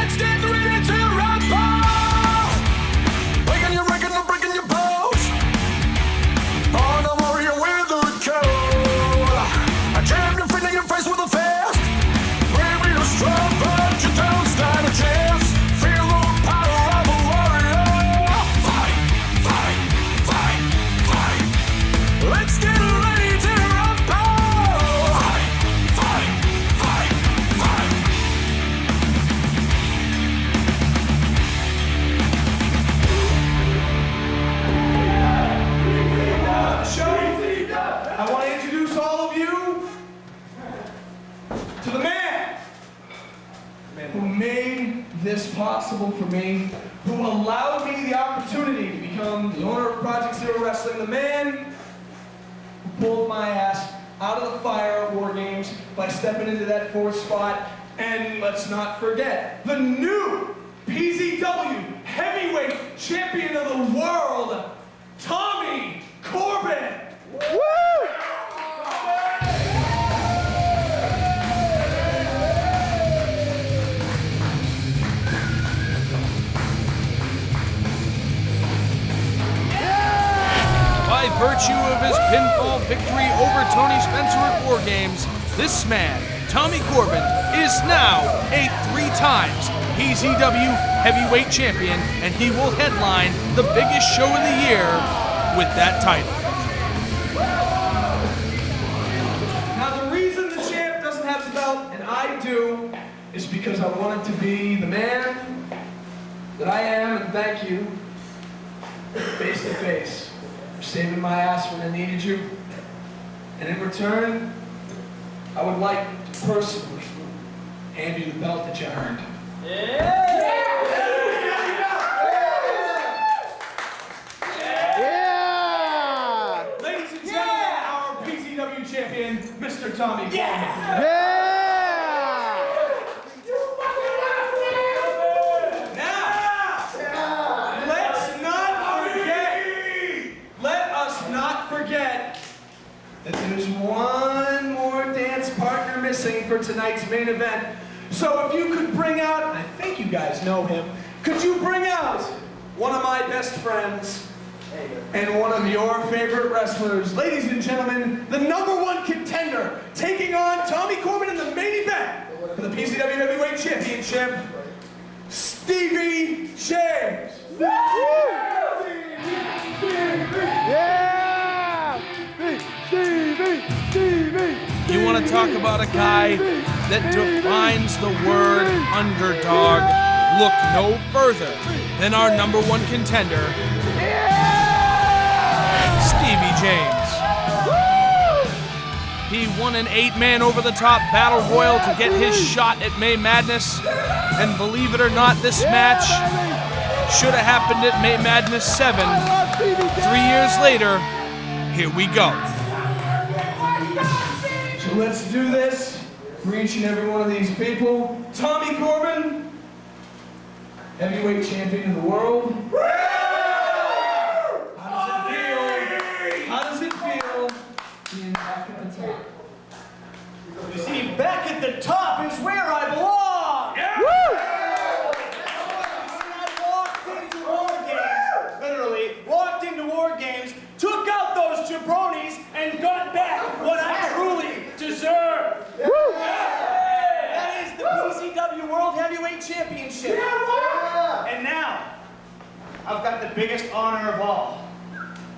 Let's get ready to rumble. Breaking your record and breaking your bones. On a warrior with a code. I jam your feet in your face with a fist. Maybe you're strong, but you don't stand a chance. Feel the power of a warrior. Fight, fight, fight, fight. Let's get ready to rumble. Fight, fight, fight, fight. I want to introduce all of you to the man who made this possible for me, who allowed me the opportunity to become the owner of Project Zero Wrestling, the man who pulled my ass out of the fire at War Games by stepping into that fourth spot, and let's not forget, the new PZW Heavyweight Champion of the World, Tommy Corbin! By virtue of his pinfall victory over Tony Spencer at War Games, this man, Tommy Corbin, is now a 3 times PZW Heavyweight Champion, and he will headline the biggest show in the year with that title. Now the reason the champ doesn't have the belt, and I do, is because I wanted to be the man that I am, and thank you, face to face, for saving my ass when I needed you. And in return, I would like to personally hand you the belt that you earned. Ladies and gentlemen, our PZW champion, Mr. Tommy Corbin. That there's one more dance partner missing for tonight's main event. So if you could bring out, I think you guys know him, could you bring out one of my best friends and one of your favorite wrestlers? Ladies and gentlemen, the #1 contender taking on Tommy Corbin in the main event for the PZW Heavyweight Championship, Stevie James. You want to talk about a guy that defines the word underdog? Look no further than our #1 contender, Stevie James. He won an 8-man over-the-top battle royal to get his shot at May Madness, and believe it or not, this match should have happened at May Madness 7. 3 years later, here we go. So let's do this for each and every one of these people. Tommy Corbin, heavyweight champion of the world. How does it feel being back at the top? You see, back at the top is where I belong! Yeah. I walked into War Games, literally, walked into War Games, took out those jabronis, and got back what I truly deserve. That is the PZW World Heavyweight Championship. And now, I've got the biggest honor of all.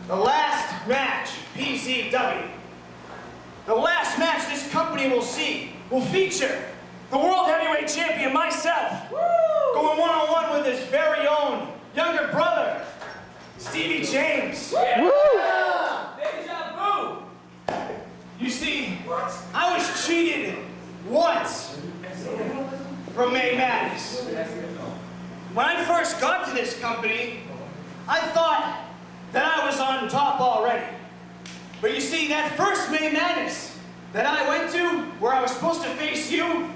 The last match, PZW. The last match this company will see will feature the World Heavyweight Champion, myself, going one-on-one with his very own younger brother, Stevie James. You see, I was cheated once from May Madness. When I first got to this company, I thought that I was on top already. But you see, that first May Madness that I went to, where I was supposed to face you,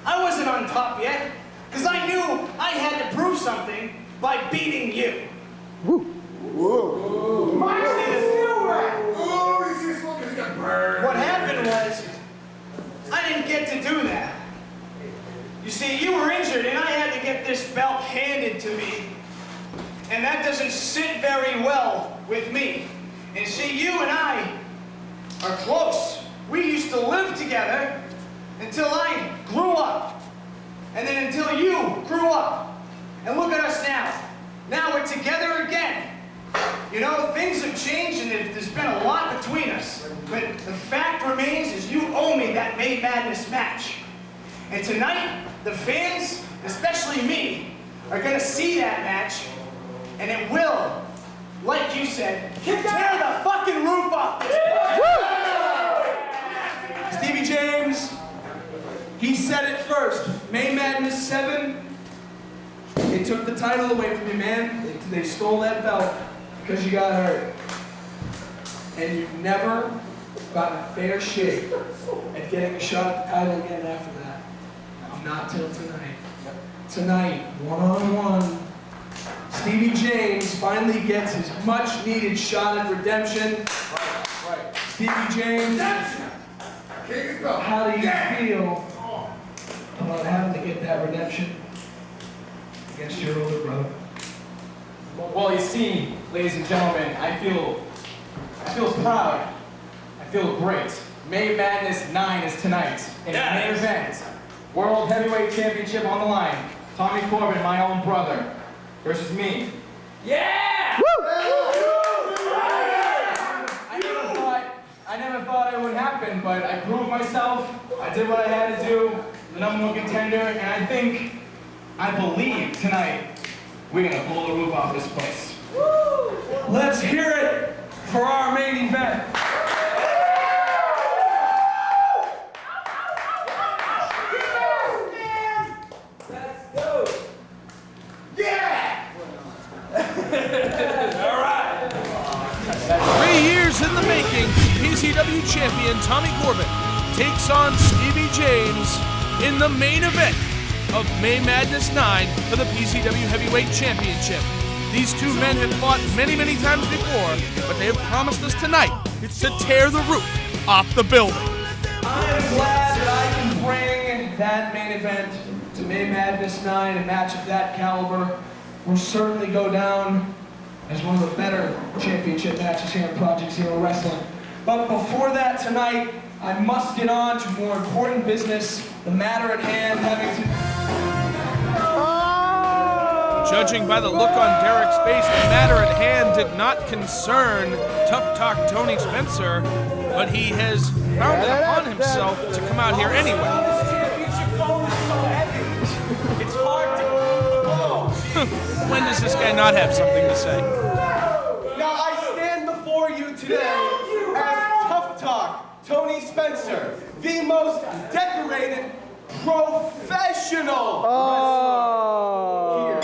I wasn't on top yet, because I knew I had to prove something by beating you. What happened was, I didn't get to do that. You see, you were injured and I had this belt handed to me, and that doesn't sit very well with me. And see, you and I are close. We used to live together until I grew up, and then until you grew up. And look at us now. Now we're together again. You know, things have changed and there's been a lot between us. But the fact remains is you owe me that May Madness match. And tonight, the fans, especially me, are gonna see that match, and it will, like you said, tear the fucking roof off this place. Stevie James, he said it first. May Madness 7, they took the title away from you, man. They stole that belt because you got hurt. And you've never gotten a fair shake at getting a shot at the title again after that. Not till tonight. Tonight, one-on-one, Stevie James finally gets his much-needed shot at redemption. Right. Stevie James, how do you feel about having to get that redemption against your older brother? Well, you see, ladies and gentlemen, I feel proud. I feel great. May Madness 9 is tonight. In the main event, World Heavyweight Championship on the line. Tommy Corbin, my own brother, versus me. Yeah! I never thought it would happen, but I proved myself. I did what I had to do. The number one contender, and I believe tonight we're gonna blow the roof off this place. Let's hear it for our main event. In the making, PZW Champion Tommy Corbin takes on Stevie James in the main event of May Madness 9 for the PZW Heavyweight Championship. These two men have fought many, many times before, but they have promised us tonight to tear the roof off the building. I am glad that I can bring that main event to May Madness 9, a match of that caliber will certainly go down as one of the better championship matches here in Project Zero Wrestling. But before that tonight, I must get on to more important business, the matter at hand having to... Judging by the look on Derek's face, the matter at hand did not concern Tough Talk Tony Spencer, but he has found it upon himself to come out here anyway. It's hard to blow. When does this guy not have something to say? Now I stand before you today as Tough Talk Tony Spencer, the most decorated professional wrestler here.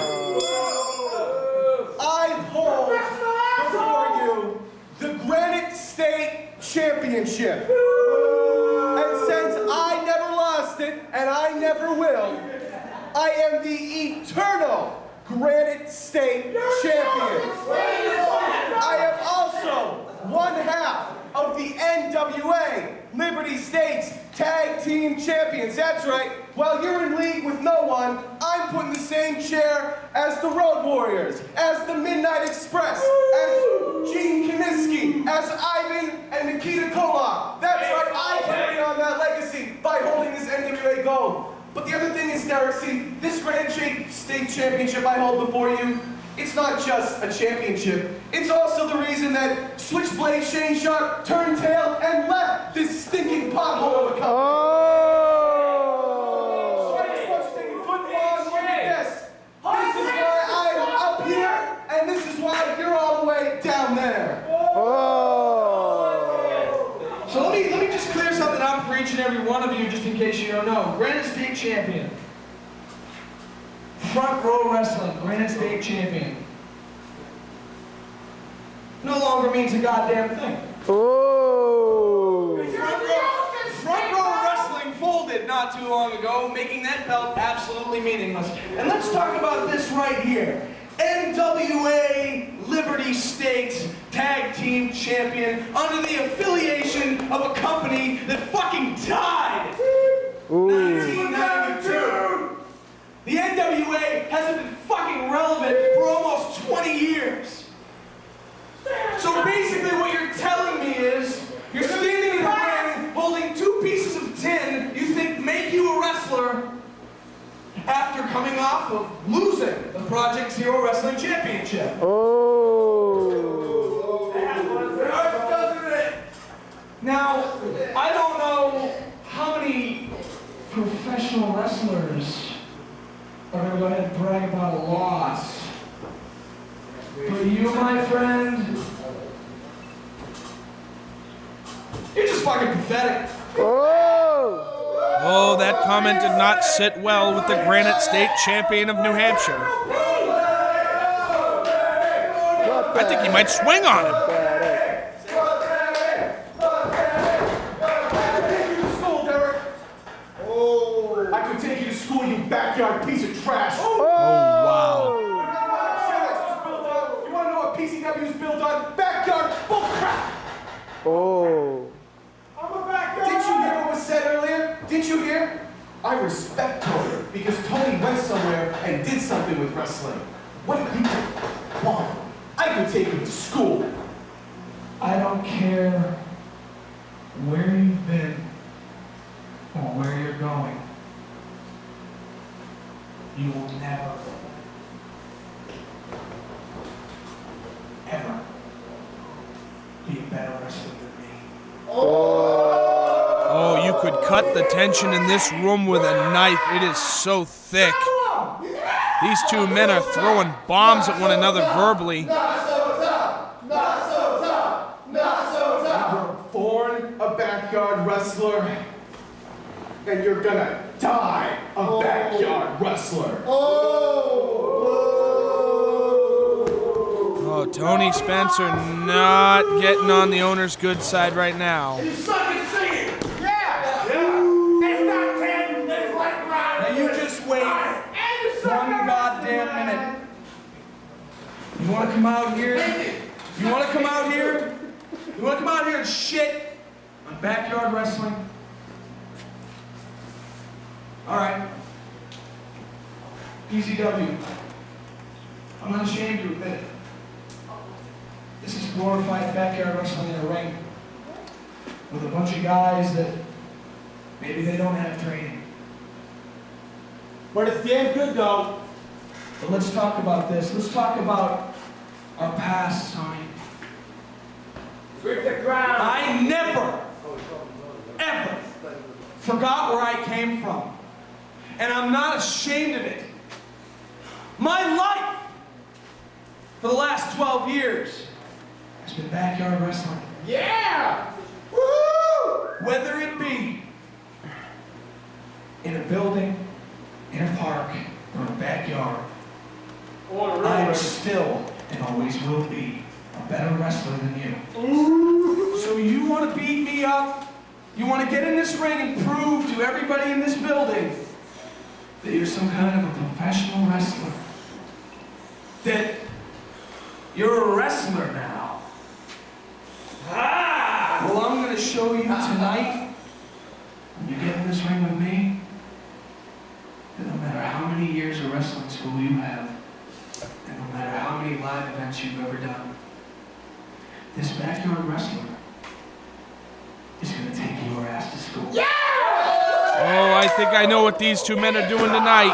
I hold before you the Granite State Championship. And since I never lost it, and I never will, I am the eternal Granite State Champion. I am also one half of the NWA Liberty States Tag Team Champions. That's right. While you're in league with no one, I'm put in the same chair as the Road Warriors, as the Midnight Express, as Gene Kiniski, as Ivan and Nikita Koloff. That's right. I carry on that legacy by holding this NWA gold. But the other thing is, Derek, see, this Granite State Championship I hold before you, it's not just a championship. It's also the reason that Switchblade Shane Sharp turned tail and left this stinking pothole of a company. So I just want you to take a good long look at this. This is why I'm up here, and this is why you're all the way down there. So let me just clear something up for each and every one of you, just in case you don't know. Granite State Champion. Front Row Wrestling, Granite State Champion. No longer means a goddamn thing. Front Row Wrestling folded not too long ago, making that belt absolutely meaningless. And let's talk about this right here. NWA Liberty States Tag Team Champion under the affiliation of a company that fucking died. 1992. The NWA has 20 years. So basically what you're telling me is, you're standing in the ring holding 2 pieces of tin you think make you a wrestler after coming off of losing the Project Zero Wrestling Championship. Now, I don't know how many professional wrestlers are going to go ahead and brag about a loss. But you, my friend, you're just fucking pathetic. Oh, that comment did not sit well with the Granite State Champion of New Hampshire. I think he might swing on him. I could take you to school, you backyard piece of trash. Oh, wow. You want to know what PZW is built on? Backyard bullcrap. Didn't you hear what was said earlier? Didn't you hear? I respect Tony because Tony went somewhere and did something with wrestling. What did he do? Why? I could take him to school. I don't care where you've been or where you're going. You will never, ever be a better wrestler than me. Oh, you could cut the tension in this room with a knife. It is so thick. These 2 men are throwing bombs at one another verbally. Not so tough. Not so tough. Not so tough. You were born a backyard wrestler, and you're gonna die a backyard wrestler. Oh, Tony Spencer not getting on the owner's good side right now. You suck at singing. Yeah. It's not 10. It's like round. Now you just wait one goddamn minute. You want to come out here? You want to come out here? You want to come out here and shit on backyard wrestling? All right. PZW. I'm not ashamed to admit it. This is glorified backyard wrestling in a ring with a bunch of guys that maybe they don't have training. But it's damn good though. But let's talk about this. Let's talk about our past, Tony. Grip the ground. I never, ever forgot where I came from. And I'm not ashamed of it. My life for the last 12 years has been backyard wrestling. Yeah. Woo! Whether it be in a building, in a park, or in a backyard, I am still and always will be a better wrestler than you. So you want to beat me up? You want to get in this ring and prove to everybody in this building that you're some kind of a professional wrestler? That you're a wrestler now? Well, I'm going to show you tonight, when you get in this ring with me, that no matter how many years of wrestling school you have, and no matter how many live events you've ever done, this backyard wrestler is going to take your ass to school. Yeah! Oh, I think I know what these 2 men are doing tonight.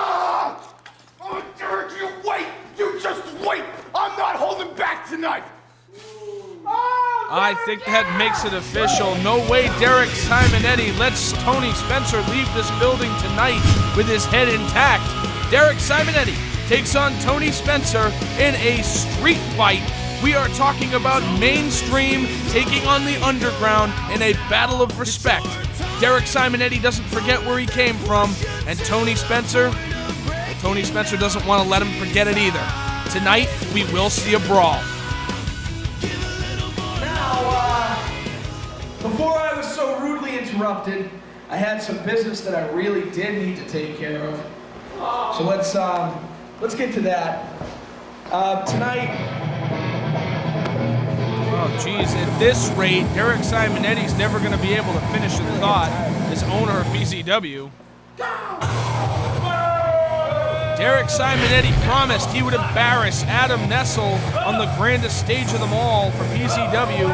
Oh, Derek, you wait! You just wait! I'm not holding back tonight! I think that makes it official. No way Derek Simonetti lets Tony Spencer leave this building tonight with his head intact. Derek Simonetti takes on Tony Spencer in a street fight. We are talking about mainstream taking on the underground in a battle of respect. Derek Simonetti doesn't forget where he came from, and Tony Spencer doesn't want to let him forget it either. Tonight, we will see a brawl. Before I was so rudely interrupted, I had some business that I really did need to take care of. So let's get to that. Tonight. Oh, geez, at this rate, Derek Simonetti's never going to be able to finish a thought as owner of PZW. Derek Simonetti promised he would embarrass Adam Nestle on the grandest stage of them all for PZW,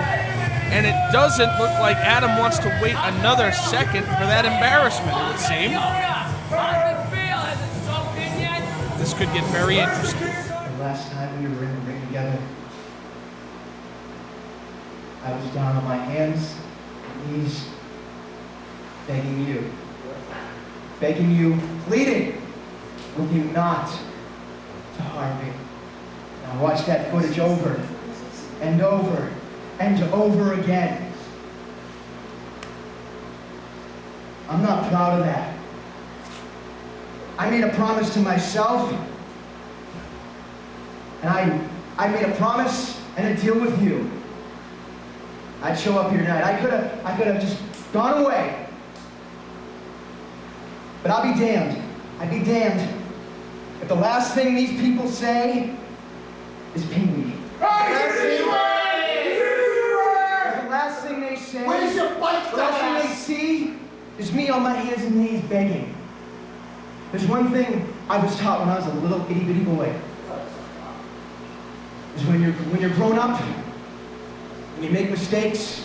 and it doesn't look like Adam wants to wait another second for that embarrassment, it would seem. This could get very interesting. The last time we were in the ring together, I was down on my hands and knees, begging you, pleading with you not to harm me. Now watch that footage over and over and over again. I'm not proud of that. I made a promise to myself, and I made a promise and a deal with you. I'd show up here tonight. I could have just gone away. But I'd be damned if the last thing these people say is Pee-wee. If the last thing they say, Where's your bike, the last thing they see is me on my hands and knees begging. There's one thing I was taught when I was a little itty-bitty boy. Is when you're grown up, when you make mistakes,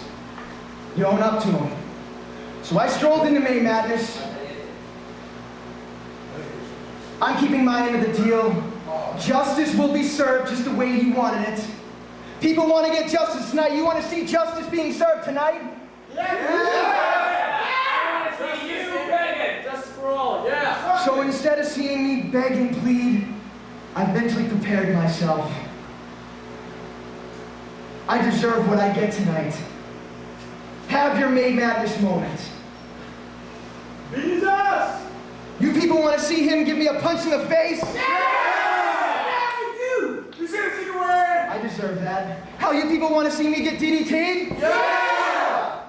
you own up to them. So I strolled into May Madness. I'm keeping my end of the deal. Justice will be served just the way you wanted it. People want to get justice tonight. You want to see justice being served tonight? So instead of seeing me beg and plead, I mentally prepared myself. I deserve what I get tonight. Have your May Madness moment. Jesus! You people want to see him give me a punch in the face? Yeah, we do! You see the secret word? I deserve that. How you people want to see me get DDT'd? Yeah!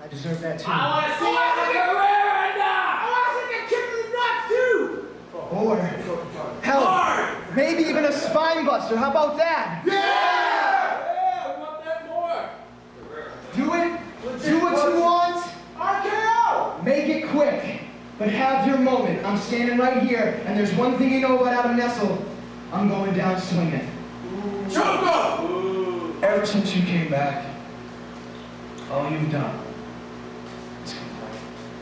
I deserve that too. I want to see you get right now. I want to get kicked in the nuts too. Or, hell, maybe even a spine buster. How about that? Yeah! We want that more. Do it. Do what you want. RKO! Make it quick. But have your moment. I'm standing right here, and there's one thing you know about Adam Nestle. I'm going down swinging. Choco! Ever since you came back, all you've done is complain.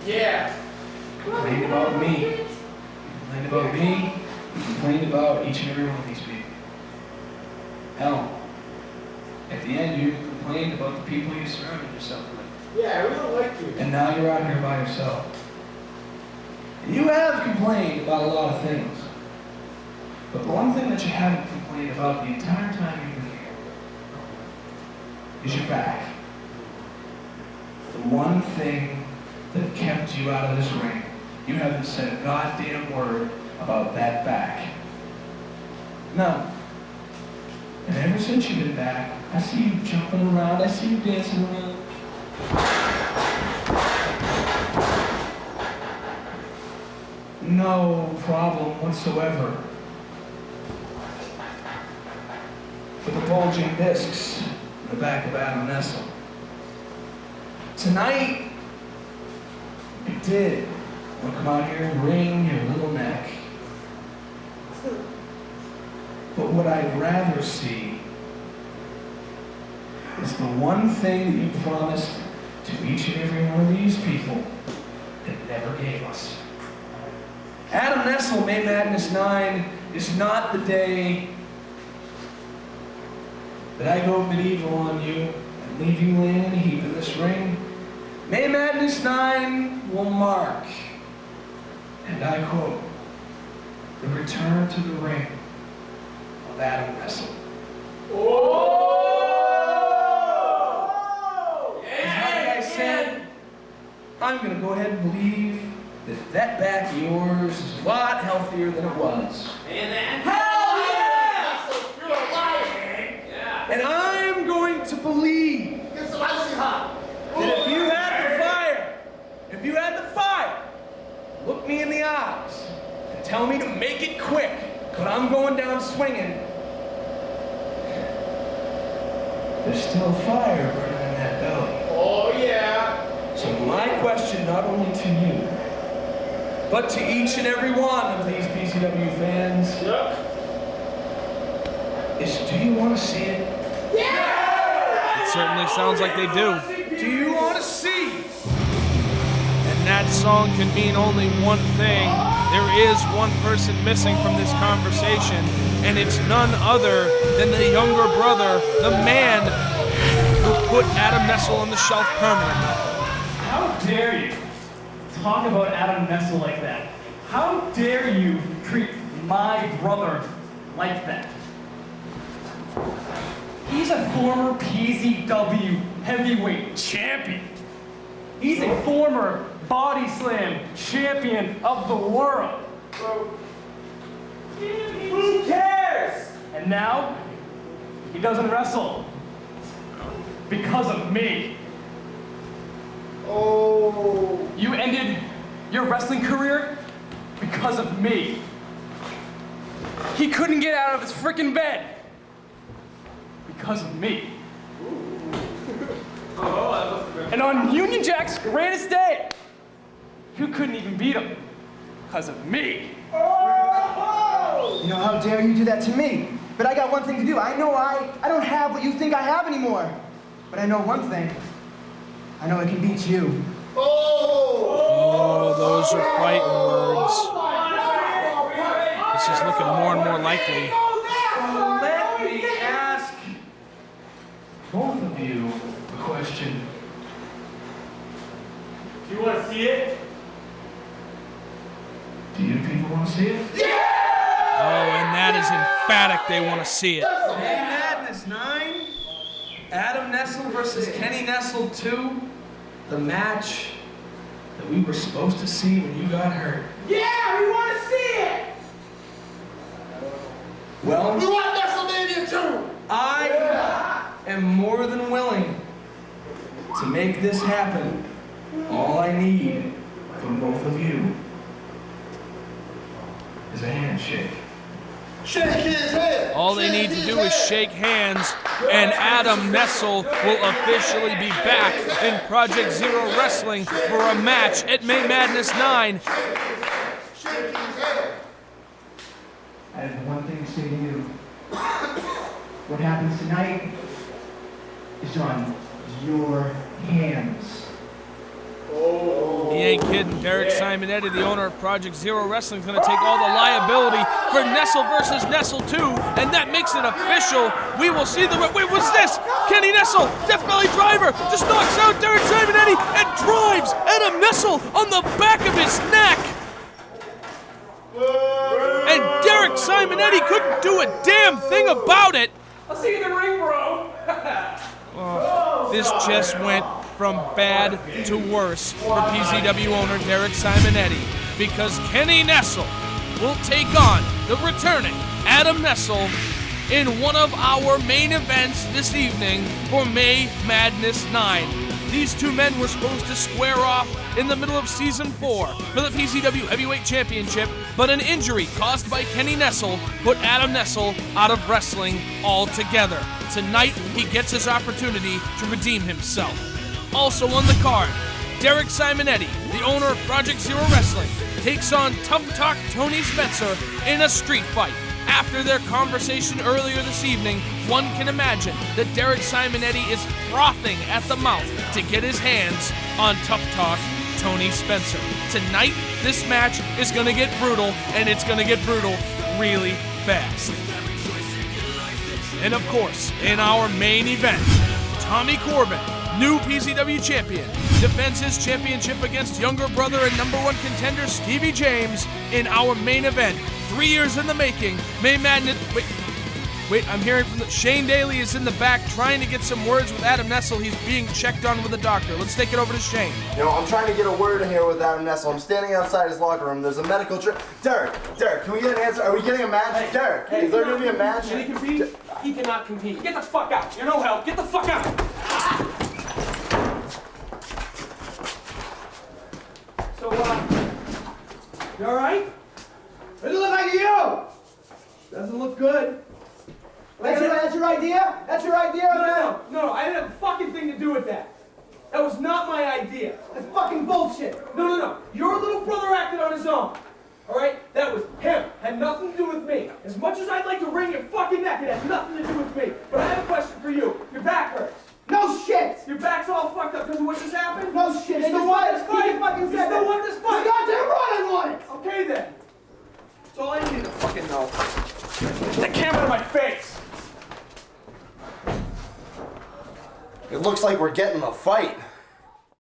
Yeah. Complained about me. You complained about me. You complained about each and every one of these people. Hell, at the end you complained about the people you surrounded yourself with. Yeah, we don't like you. And now you're out here by yourself. And you have complained about a lot of things. But the one thing that you haven't complained about the entire time you've been here is your back. The one thing that kept you out of this ring. You haven't said a goddamn word about that back. No. And ever since you've been back, I see you jumping around, I see you dancing around. No problem whatsoever for the bulging discs in the back of Adam Nestle. Tonight, you did want to come out here and wring your little neck. But what I'd rather see is the one thing that you promised to each and every one of these people that never gave us. Adam Nestle, May Madness 9 is not the day that I go medieval on you and leave you laying in a heap in this ring. May Madness 9 will mark, and I quote, the return to the ring of Adam Nestle. Like I said, I'm going to go ahead and believe that back of yours is a lot healthier than it was. Amen. Hell yeah! You're a liar! Yeah. And I'm going to believe Get some icy hot. that if you had the fire, look me in the eyes and tell me to make it quick, but I'm going down swinging. There's still fire burning in that belly. Oh yeah. So my question, not only to you, But to each and every one of these PZW fans, is do you want to see it? It certainly sounds like they do. Do you want to see? And that song can mean only one thing. There is one person missing from this conversation, and it's none other than the younger brother, the man who put Adam Nestle on the shelf permanently. How dare you talk about Adam Nestle like that? How dare you treat my brother like that? He's a former PZW heavyweight champion. He's a former body slam champion of the world. Who cares? And now, he doesn't wrestle. Because of me. Oh. You ended your wrestling career because of me. He couldn't get out of his freaking bed because of me. And on Union Jack's greatest day, you couldn't even beat him because of me. You know, how dare you do that to me? But I got one thing to do. I know I don't have what you think I have anymore. But I know one thing. I know I can beat you. Oh, those are fighting words. This is looking more and more likely. Let me ask both of you a question. Do you want to see it? Do you people want to see it? Oh, and that is emphatic. They want to see it. May Madness 9, Adam Nestle versus Kenny Nestle 2, the match that we were supposed to see when you got hurt. Yeah, we want to see it. Well, We want WrestleMania 2. I am more than willing to make this happen. All I need from both of you is a handshake. Shake his head. All they need to do is shake hands, and Adam Nestle will officially be back in Project Zero Wrestling for a match at May Madness 9. Shake his head. I have one thing to say to you. What happens tonight is on your hands. He ain't kidding. Derek Simonetti, the owner of Project Zero Wrestling, is going to take all the liability for Nestle versus Nestle 2, and that makes it official. We will see the... Wait, what's this? Kenny Nestle, Death Valley Driver, just knocks out Derek Simonetti and drives Adam Nestle on the back of his neck. And Derek Simonetti couldn't do a damn thing about it. I'll see you in the ring, bro. This just went from bad to worse for PZW owner Derek Simonetti, because Kenny Nestle will take on the returning Adam Nestle in one of our main events this evening for May Madness 9. These two men were supposed to square off in the middle of Season 4 for the PZW Heavyweight Championship, but an injury caused by Kenny Nestle put Adam Nestle out of wrestling altogether. Tonight, he gets his opportunity to redeem himself. Also on the card, Derek Simonetti, the owner of Project Zero Wrestling, takes on Tough Talk Tony Spencer in a street fight. After their conversation earlier this evening, one can imagine that Derek Simonetti is frothing at the mouth to get his hands on Tough Talk Tony Spencer. Tonight, this match is going to get brutal, and it's going to get brutal really fast. And of course, in our main event, Tommy Corbin, new PZW champion, defends his championship against younger brother and #1 contender Stevie James in our main event. 3 years in the making. May Madness. Wait, I'm hearing from Shane Daly is in the back trying to get some words with Adam Nestle. He's being checked on with a doctor. Let's take it over to Shane. You know, I'm trying to get a word in here with Adam Nestle. I'm standing outside his locker room. There's a medical trip. Derek, can we get an answer? Are we getting a match? Derek, is there going to be a match? Can he compete? He cannot compete. Get the fuck out. You're no help. Get the fuck out. So, you all right? Doesn't look like you! Doesn't look good. That's your idea? That's your idea, man? No, I didn't have a fucking thing to do with that. That was not my idea. That's fucking bullshit. No. Your little brother acted on his own. All right? That was him. Had nothing to do with me. As much as I'd like to wring your fucking neck, it had nothing to do with me. But I have a question for you. Your back hurts. No shit. Your back's all fucked up because of what just happened? No shit. You still want this fight? You fucking You said still that. want this fight? You're goddamn right I want it. Okay then. That's all I need to fucking know. The camera to my face. It looks like we're getting a fight.